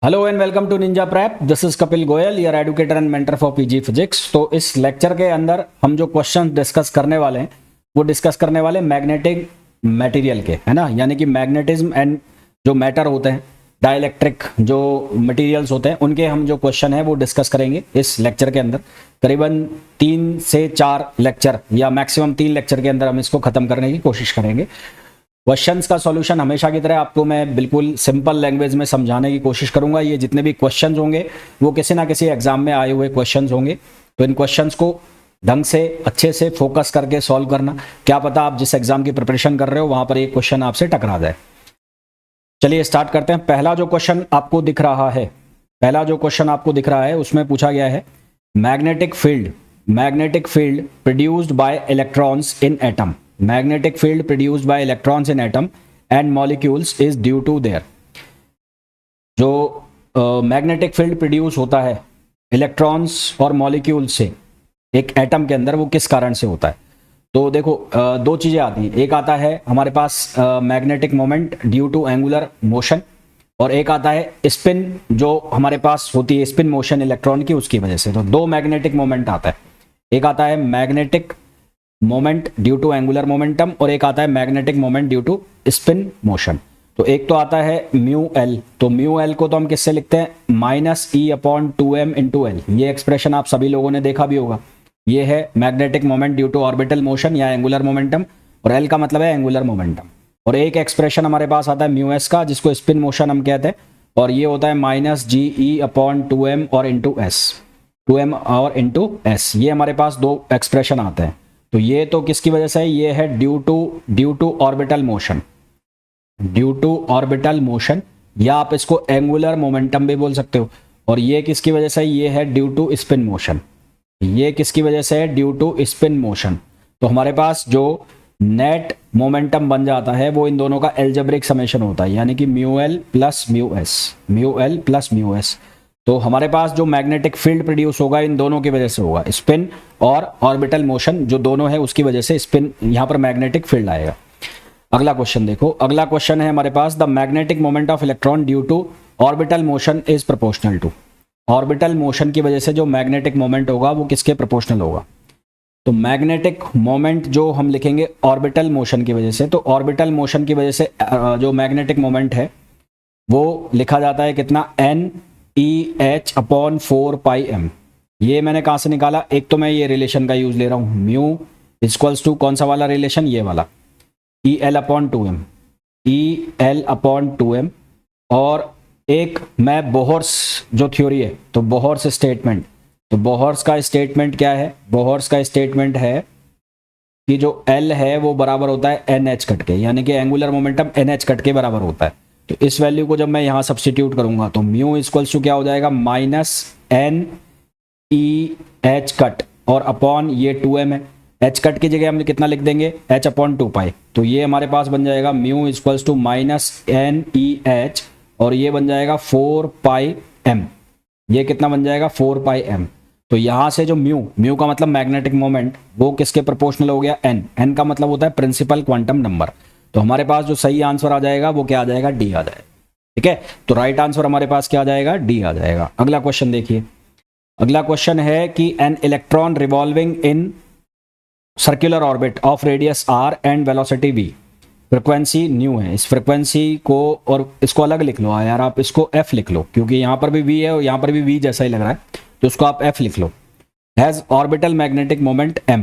Hello and welcome to Ninja Prep. This is Kapil Goyal, your educator and mentor for PG physics. तो इस lecture के अंदर हम जो क्वेश्चन डिस्कस करने वाले हैं वो डिस्कस करने वाले मैग्नेटिक मटेरियल के, है ना, यानी कि मैग्नेटिज्म एंड जो मैटर होते हैं, डाइलेक्ट्रिक जो मटेरियल्स होते हैं, उनके हम जो क्वेश्चन है वो डिस्कस करेंगे इस लेक्चर के अंदर। करीबन 3 से 4 लेक्चर या मैक्सिमम 3 लेक्चर के अंदर हम इसको खत्म करने की कोशिश करेंगे। क्वेश्चंस का सॉल्यूशन हमेशा की तरह आपको मैं बिल्कुल सिंपल लैंग्वेज में समझाने की कोशिश करूंगा। ये जितने भी क्वेश्चंस होंगे वो किसी ना किसी एग्जाम में आए हुए क्वेश्चंस होंगे, तो इन क्वेश्चंस को ढंग से अच्छे से फोकस करके सॉल्व करना। क्या पता आप जिस एग्जाम की प्रिपरेशन कर रहे हो वहां पर एक क्वेश्चन आपसे टकरा जाए। चलिए स्टार्ट करते हैं। पहला जो क्वेश्चन आपको दिख रहा है उसमें पूछा गया है magnetic field produced by electrons in atom. Magnetic field produced by electrons in atom and molecules is due to their, जो मैग्नेटिक फील्ड प्रोड्यूस होता है इलेक्ट्रॉन्स और मॉलिक्यूल से एक एटम के अंदर, वो किस कारण से होता है। तो देखो दो चीजें आती हैं। एक आता है हमारे पास magnetic moment due to angular motion, और एक आता है स्पिन जो हमारे पास होती है, स्पिन मोशन इलेक्ट्रॉन की, उसकी वजह से। तो दो मैग्नेटिक मोमेंट आता है, एक आता है magnetic moment due to angular momentum और एक आता है magnetic moment due to spin motion. तो एक तो आता है म्यू एल, तो म्यू एल को तो हम किससे लिखते हैं, -E/2m × L। ये एक्सप्रेशन आप सभी लोगों ने देखा भी होगा। ये है magnetic moment due to orbital motion या एंगुलर मोमेंटम, और एल का मतलब है एंगुलर मोमेंटम। और एक एक्सप्रेशन हमारे पास आता है म्यू एस का, जिसको स्पिन मोशन हम कहते हैं, और ये होता है -GE/2m और × S, 2m और × S। ये हमारे पास दो एक्सप्रेशन आते हैं। तो ये तो किसकी वजह से है, ये है ड्यू टू ऑर्बिटल मोशन, या आप इसको एंगुलर मोमेंटम भी बोल सकते हो। और ये किसकी वजह से है, ये है ड्यू टू स्पिन मोशन। ये किसकी वजह से है, ड्यू टू स्पिन मोशन। तो हमारे पास जो नेट मोमेंटम बन जाता है वो इन दोनों का एल्जेब्रिक समेशन होता है, यानी कि mu L plus mu S. तो हमारे पास जो मैग्नेटिक फील्ड प्रोड्यूस होगा इन दोनों की वजह से होगा, स्पिन और ऑर्बिटल मोशन जो दोनों है उसकी वजह से स्पिन, यहां पर मैग्नेटिक फील्ड आएगा। अगला क्वेश्चन देखो, अगला क्वेश्चन है हमारे पास the magnetic moment of electron due to orbital motion is proportional to. Orbital motion की वजह से जो मैग्नेटिक मोमेंट होगा वो किसके प्रोपोर्शनल होगा। तो मैग्नेटिक मोमेंट जो हम लिखेंगे ऑर्बिटल मोशन की वजह से, तो ऑर्बिटल मोशन की वजह से जो मैग्नेटिक मोमेंट है वो लिखा जाता है कितना, NEH/4πm। ये मैंने कहां से निकाला, एक तो मैं ये रिलेशन का यूज ले रहा हूं, म्यू इक्वल्स टू कौन सा वाला रिलेशन, ये वाला EL/2m, और एक मैं बोहर्स जो थ्योरी है, तो बोहर्स स्टेटमेंट। तो बोहर्स का स्टेटमेंट क्या है, बोहर्स का स्टेटमेंट है कि जो L है वो बराबर होता है NH कट के, यानी कि एंगुलर मोमेंटम NH कट के बराबर होता है। तो इस वैल्यू को जब मैं यहां सब्स्टिट्यूट करूंगा तो म्यू इक्वल्स टू क्या हो जाएगा, -NEH कट और अपॉन ये 2m है, H कट की जगह हम कितना लिख देंगे, H/2π। तो ये हमारे पास बन जाएगा म्यू इक्वल्स टू -NEH, और ये बन जाएगा 4πm। ये कितना बन जाएगा, 4πm। तो यहां से जो म्यू का मतलब मैग्नेटिक मोमेंट, वो किसके प्रोपोर्शनल हो गया, n का मतलब होता है प्रिंसिपल क्वांटम नंबर। तो हमारे पास जो सही आंसर आ जाएगा वो क्या आ जाएगा, डी आ जाएगा। ठीक है, तो राइट आंसर हमारे पास क्या आ जाएगा, डी आ जाएगा। अगला क्वेश्चन देखिए, अगला क्वेश्चन है कि N electron revolving in circular orbit of radius r and velocity v, frequency new है। इस फ्रीक्वेंसी को, और इसको अलग लिख लो यार, आप इसको f लिख लो, क्योंकि यहां पर भी v है और यहां पर भी v जैसा ही लग रहा है, तो उसको आप f लिख लो। Has orbital magnetic moment m,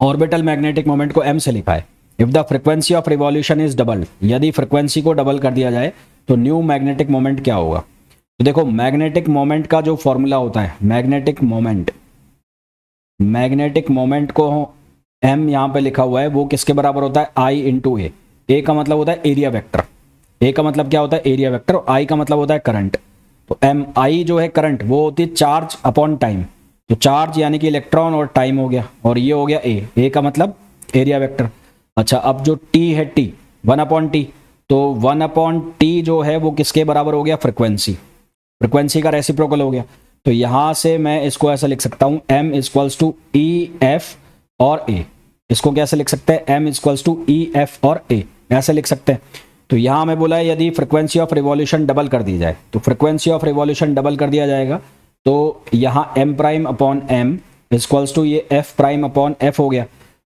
orbital magnetic moment को m से लिखा है। If the frequency of revolution is double, यदि फ्रीक्वेंसी को डबल कर दिया जाए तो न्यू मैग्नेटिक मोमेंट क्या होगा। तो देखो मैग्नेटिक मोमेंट का जो फॉर्मूला होता है, मैग्नेटिक मोमेंट को m यहां पे लिखा हुआ है, वो किसके बराबर होता है, I × A। A का मतलब होता है एरिया वेक्टर, A का मतलब क्या होता है, एरिया वेक्टर, और I का मतलब होता है करंट। तो I जो है करंट, वो होती है चार्ज अपॉन टाइम। तो चार्ज यानी कि इलेक्ट्रॉन और टाइम हो गया, और ये हो गया A का मतलब एरिया वेक्टर। अच्छा, अब जो T है, T 1/T, तो 1/T जो है वो किसके बराबर हो गया, फ्रीक्वेंसी का रेसिप्रोकल हो गया। तो यहां से मैं इसको ऐसा लिख सकता हूं, M = EF और A। इसको कैसे लिख सकते हैं, M = EF और A, ऐसे लिख सकते हैं। तो यहाँ हमें बोला है यदि फ्रिक्वेंसी ऑफ रिवॉल्यूशन डबल कर दी जाए, तो फ्रिक्वेंसी ऑफ रिवॉल्यूशन डबल कर दिया जाएगा तो यहाँ M prime upon M equals to ये एफ प्राइम अपॉन एफ हो गया,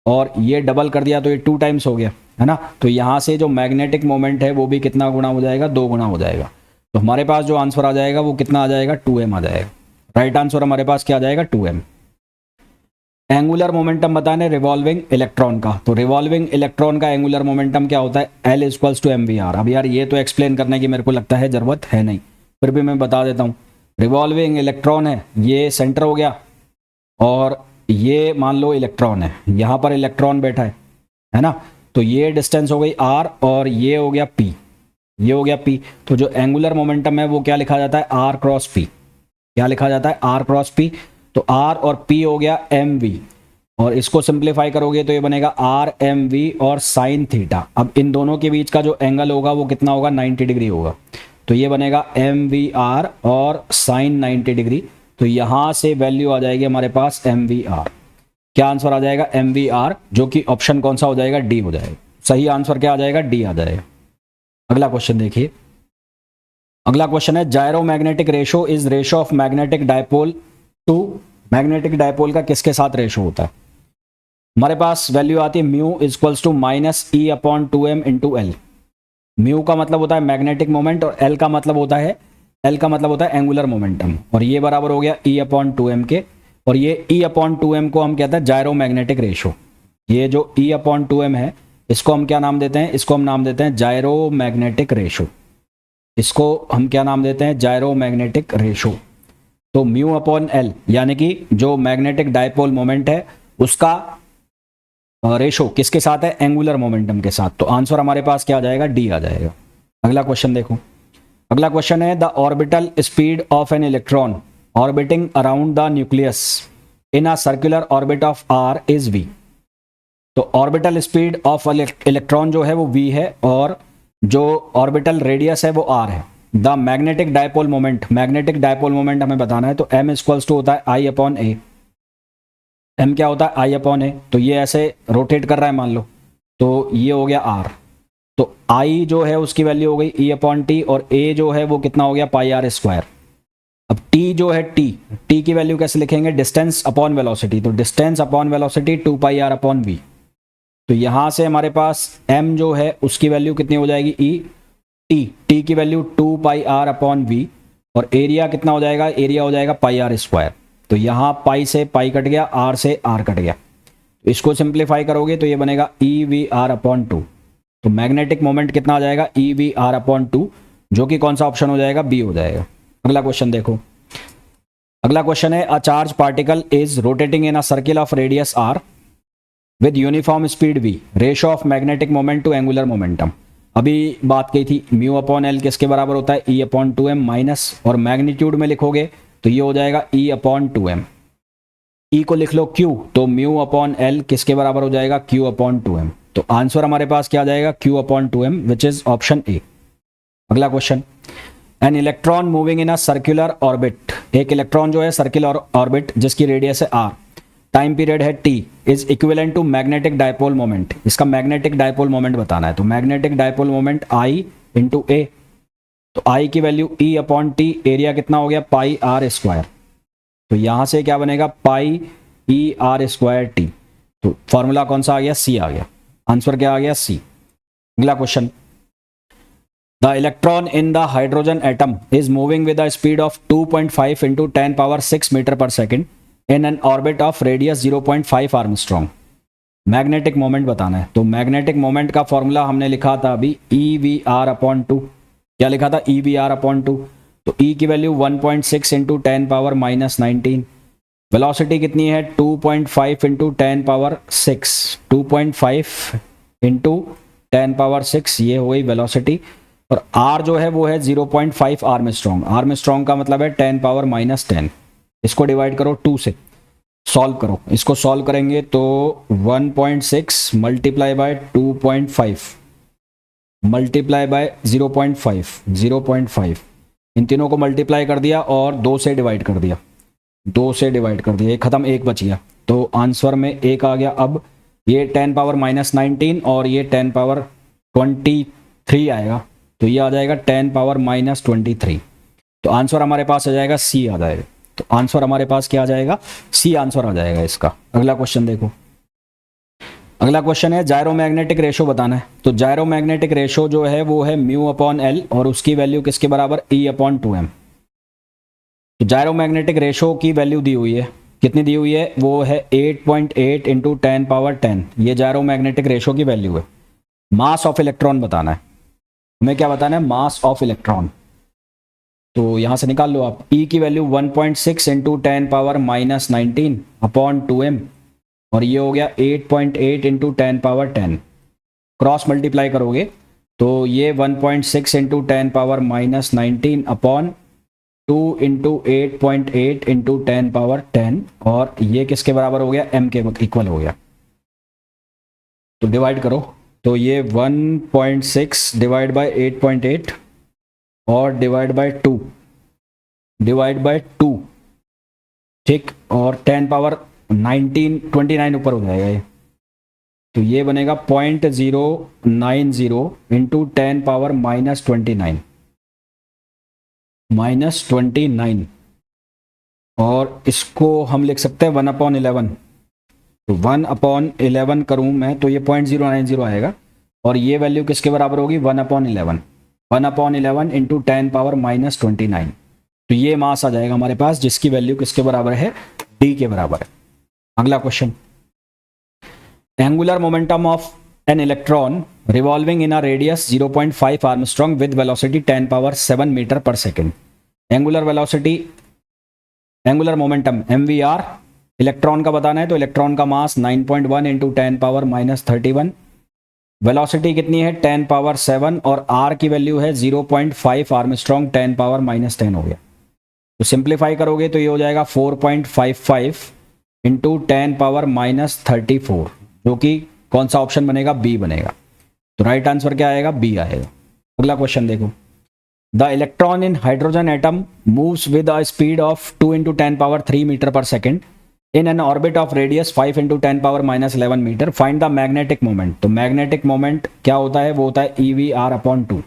और ये डबल कर दिया तो ये 2 टाइम्स हो गया, है ना। तो यहाँ से जो मैग्नेटिक मोमेंट है वो भी कितना गुना हो जाएगा, 2 गुना हो जाएगा। तो हमारे पास जो आंसर आ जाएगा वो कितना आ जाएगा, 2m आ जाएगा। राइट आंसर हमारे पास क्या आ जाएगा, 2m। एंगुलर मोमेंटम बताने रिवॉल्विंग इलेक्ट्रॉन का, तो रिवॉल्विंग इलेक्ट्रॉन का एंगुलर मोमेंटम क्या होता है, L इक्वल्स टू mvr। अब यार ये तो एक्सप्लेन करने की मेरे को लगता है ज़रूरत है नहीं, फिर भी मैं बता देता हूँ। रिवॉल्विंग इलेक्ट्रॉन है, ये सेंटर हो गया, और ये मान लो इलेक्ट्रॉन है, यहाँ पर इलेक्ट्रॉन बैठा है ना। तो ये डिस्टेंस हो गई r और ये हो गया p, ये हो गया p। तो जो एंगुलर मोमेंटम है वो क्या लिखा जाता है, r क्रॉस p। क्या लिखा जाता है, r क्रॉस p। तो r और p हो गया mv, और इसको सिंप्लीफाई करोगे तो ये बनेगा r mv और साइन थीटा। अब इन दोनों के बीच का जो एंगल होगा वो कितना होगा, 90 डिग्री होगा। तो ये बनेगा mvr और साइन 90 डिग्री। तो यहाँ से वैल्यू आ जाएगी हमारे पास mvr। क्या आंसर आ जाएगा, mvr, जो कि ऑप्शन कौन सा हो जाएगा, डी हो जाएगा। सही आंसर क्या आ जाएगा, डी आ जाएगा। अगला क्वेश्चन देखिए, अगला क्वेश्चन है gyro magnetic ratio is ratio of magnetic dipole to, magnetic dipole का किसके साथ रेशो होता है। हमारे पास वैल्यू आती है mu equals to minus E upon 2m into L. Mu का मतलब होता है मैग्नेटिक मोमेंट, और एल का मतलब होता है एंगुलर मोमेंटम, और ये बराबर हो गया ई अपॉन 2m के, और ये ई अपॉन 2m को हम कहते हैं जायरो मैग्नेटिक रेशो। ये जो ई अपॉन 2m है इसको हम क्या नाम देते हैं, इसको हम नाम देते हैं जायरो मैग्नेटिक रेशो। इसको हम क्या नाम देते हैं, जायरो मैग्नेटिक रेशो। तो म्यू अपॉन एल यानी कि जो मैग्नेटिक डायपोल मोमेंट है उसका रेशो किसके साथ है, एंगुलर मोमेंटम के साथ। तो आंसर हमारे पास क्या आ जाएगा, डी आ जाएगा। अगला क्वेश्चन देखो, अगला क्वेश्चन है the orbital speed of an electron orbiting around the nucleus in a circular orbit of R is V. तो ऑर्बिटल स्पीड ऑफ इलेक्ट्रॉन जो है वो v है, और जो ऑर्बिटल रेडियस है वो r है। The magnetic dipole moment, magnetic dipole moment हमें बताना है, तो m इक्वल्स टू होता है I अपॉन a। m क्या होता है, I अपॉन a। तो ये ऐसे रोटेट कर रहा है मान लो, तो ये हो गया r। तो I जो है उसकी वैल्यू हो गई E अपॉन टी, और a जो है वो कितना हो गया, पाई आर स्क्वायर। अब t जो है t की वैल्यू कैसे लिखेंगे, डिस्टेंस अपॉन वेलोसिटी। तो distance upon velocity 2 pi R upon v। तो यहाँ से हमारे पास m जो है उसकी वैल्यू कितनी हो जाएगी, e t की value 2 pi R upon v, और एरिया कितना हो जाएगा, एरिया हो जाएगा पाई आर स्क्वायर। तो यहाँ पाई से पाई कट गया, r से r कट गया। तो इसको सिंप्लीफाई करोगे तो ये बनेगा ई वी आर अपॉन 2। तो मैग्नेटिक मोमेंट कितना आ जाएगा, ई वी आर अपॉन 2, जो कि कौन सा ऑप्शन हो जाएगा, बी हो जाएगा। अगला क्वेश्चन देखो, अगला क्वेश्चन है a charge particle is rotating in a circle of radius r with uniform speed v, ratio of magnetic moment to angular momentum. अभी बात की थी म्यू अपॉन एल किसके बराबर होता है, e अपॉन 2m माइनस, और मैग्नीट्यूड में लिखोगे तो ये हो जाएगा e अपॉन 2m। e को लिख लो q, तो म्यू अपॉन एल किसके बराबर हो जाएगा, q अपॉन 2m। तो आंसर हमारे पास क्या आ जाएगा, q upon 2m, which is option A. अगला question, an electron moving in a circular orbit, एक इलेक्ट्रॉन जो है सर्कुलर ऑर्बिट जिसकी रेडियस है r, टाइम पीरियड है t, is equivalent to magnetic dipole moment. इसका मैग्नेटिक डायपोल मोमेंट बताना है, तो magnetic dipole moment I into A. तो I की value E upon T, area कितना हो गया, पाई आर स्क्वायर। तो यहां से क्या बनेगा, पाई ई आर स्क्वायर टी। तो फॉर्मूला कौन सा आ गया, C आ गया। आंसर क्या आ गया, C। अगला question, the electron in the hydrogen atom is moving with the speed of 2.5 into 10⁻6 metre per second in an orbit of radius 0.5 Armstrong. Magnetic moment बताना है, तो मैग्नेटिक मोमेंट का फॉर्मूला हमने लिखा था अभी ई वी आर अपॉन 2। क्या लिखा था, ई वी आर अपॉन 2। तो ई की वैल्यू 1.6 इंटू 10⁻−19। वेलोसिटी कितनी है, 2.5 इंटू 10⁻6, 2.5 इंटू 10⁻6, ये हो गई वेलोसिटी। और आर जो है वो है 0.5 आर्मस्ट्रॉन्ग। आर्मस्ट्रॉन्ग का मतलब है 10⁻−10। इसको डिवाइड करो 2 से, सॉल्व करो। इसको सॉल्व करेंगे तो 1.6 मल्टीप्लाई बाय 2.5 मल्टीप्लाई बाय 0.5, इन तीनों को मल्टीप्लाई कर दिया और 2 से डिवाइड कर दिया, 2 से डिवाइड कर दिया, एक खत्म, एक बच गया। तो आंसर में एक आ गया। अब ये 10⁻−19 और ये 10⁻20 3 आएगा, तो ये आ जाएगा 10 पावर माइनस 23। तो आंसर हमारे पास आ जाएगा सी आ जाएगा। तो आंसर हमारे पास क्या आ जाएगा, सी आंसर आ जाएगा इसका। अगला क्वेश्चन देखो, अगला क्वेश्चन है जायरोमैग्नेटिक रेशो बताना है। तो जायरोमैग्नेटिक रेशो जो है वो है म्यू अपॉन एल और उसकी वैल्यू किसके बराबर, ई अपॉन 2m। तो जायरोमैग्नेटिक रेशो की वैल्यू दी हुई है, कितनी दी हुई है, वो है 8.8 इंटू 10 पावर 10। ये जायरोमैग्नेटिक रेशो की वैल्यू है। मास ऑफ इलेक्ट्रॉन बताना है हमें, क्या बताना है, मास ऑफ इलेक्ट्रॉन। तो यहां से निकाल लो आप, ई की value 1.6 into 10 power minus 19 upon 2m, और ये हो गया 8.8 इंटू 10 पावर 10। क्रॉस मल्टीप्लाई करोगे तो ये 1.6 into 10 power minus 19 upon 2 into 8.8 into 10 power 10, और ये किसके बराबर हो गया, m के इक्वल हो गया। तो डिवाइड करो, तो ये 1.6 डिवाइड बाय 8.8 और डिवाइड बाय 2 डिवाइड बाय 2, ठीक, और 10 पावर 29 ऊपर हो जाएगा ये, तो ये बनेगा 0.090 इंटू 10 पावर माइनस 29, और इसको हम लिख सकते हैं 1/11। तो 1/11 करूं मैं तो ये 0.090 आएगा, और ये वैल्यू किसके बराबर होगी, 1/11। 1/11 इंटू 10 पावर माइनस 29, तो ये मास आ जाएगा हमारे पास, जिसकी वैल्यू किसके बराबर है, डी के बराबर है। अगला question, angular momentum of an electron revolving in a radius 0.5 Armstrong with velocity 10 power 7 metre per second. Angular velocity, angular momentum MVR electron का बताना है। तो इलेक्ट्रॉन का mass 9.1 into 10 power minus 31, velocity कितनी है 10 पावर 7, और R की value है 0.5 आर्मस्ट्रॉन्ग 10 पावर माइनस 10 हो गया। तो सिंप्लीफाई करोगे तो ये हो जाएगा 4.55 इंटू 10 पावर माइनस 34, जो कि कौन सा ऑप्शन बनेगा, बी बनेगा। तो राइट आंसर क्या आएगा, बी आएगा। अगला क्वेश्चन देखो, the electron in hydrogen atom moves with a speed of 2 into 10 power 3 metre per second in an orbit of radius 5 into 10 power minus 11 metre, find the magnetic moment. तो magnetic moment क्या होता है, वो होता है EVR upon 2।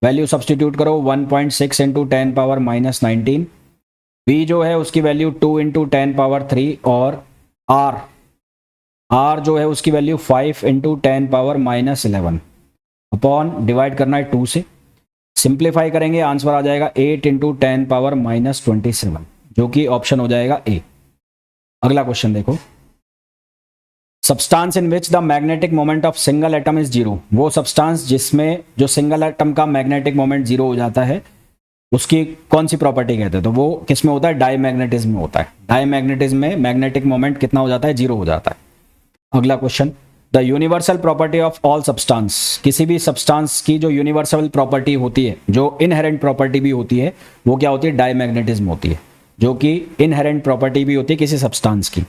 Value substitute करो, 1.6 into 10 power minus 19, V जो है उसकी वैल्यू 2 इंटू 10 पावर 3, और R जो है उसकी value 5 into 10 power minus 11 upon, divide करना है 2 से, सिंप्लीफाई करेंगे आंसर आ जाएगा 8 इंटू 10 पावर माइनस 27, जो कि ऑप्शन हो जाएगा ए। अगला क्वेश्चन देखो, substance in which the magnetic moment of single atom is zero. वो सब्सटेंस जिसमें जो सिंगल एटम का मैग्नेटिक मोमेंट जीरो हो जाता है, उसकी कौन सी प्रॉपर्टी कहते हैं, तो वो किस में होता है, डाईमैग्नेटिज्म में होता है। डाईमैग्नेटिज्म में मैग्नेटिक मोमेंट कितना हो जाता है, जीरो हो जाता है। अगला question, the universal property of all substance. किसी भी सब्सटेंस की जो यूनिवर्सल प्रॉपर्टी होती है, जो इनहेरेंट प्रॉपर्टी भी होती है, वो क्या होती है, डाईमैग्नेटिज्म होती है, जो कि इनहेरेंट प्रॉपर्टी भी होती है किसी सब्सटेंस की।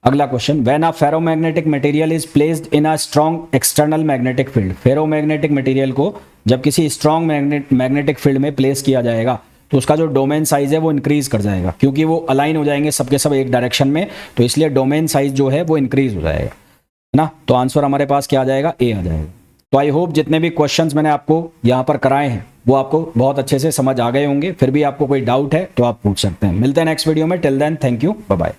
अगला question, when a ferromagnetic material is placed in a strong external magnetic field. Ferromagnetic material को जब किसी स्ट्रॉन्ग मैग्नेटिक फील्ड में प्लेस किया जाएगा तो उसका जो डोमेन साइज है वो इंक्रीज कर जाएगा, क्योंकि वो अलाइन हो जाएंगे सबके सब एक डायरेक्शन में, तो इसलिए डोमेन साइज जो है वो इंक्रीज हो जाएगा, है ना। तो आंसर हमारे पास क्या आ जाएगा, ए आ जाएगा। तो आई होप जितने भी क्वेश्चंस मैंने आपको यहाँ पर कराए हैं वो आपको बहुत अच्छे से समझ आ गए होंगे। फिर भी आपको कोई डाउट है तो आप पूछ सकते हैं। मिलते हैं नेक्स्ट वीडियो में, till then thank you, bye bye.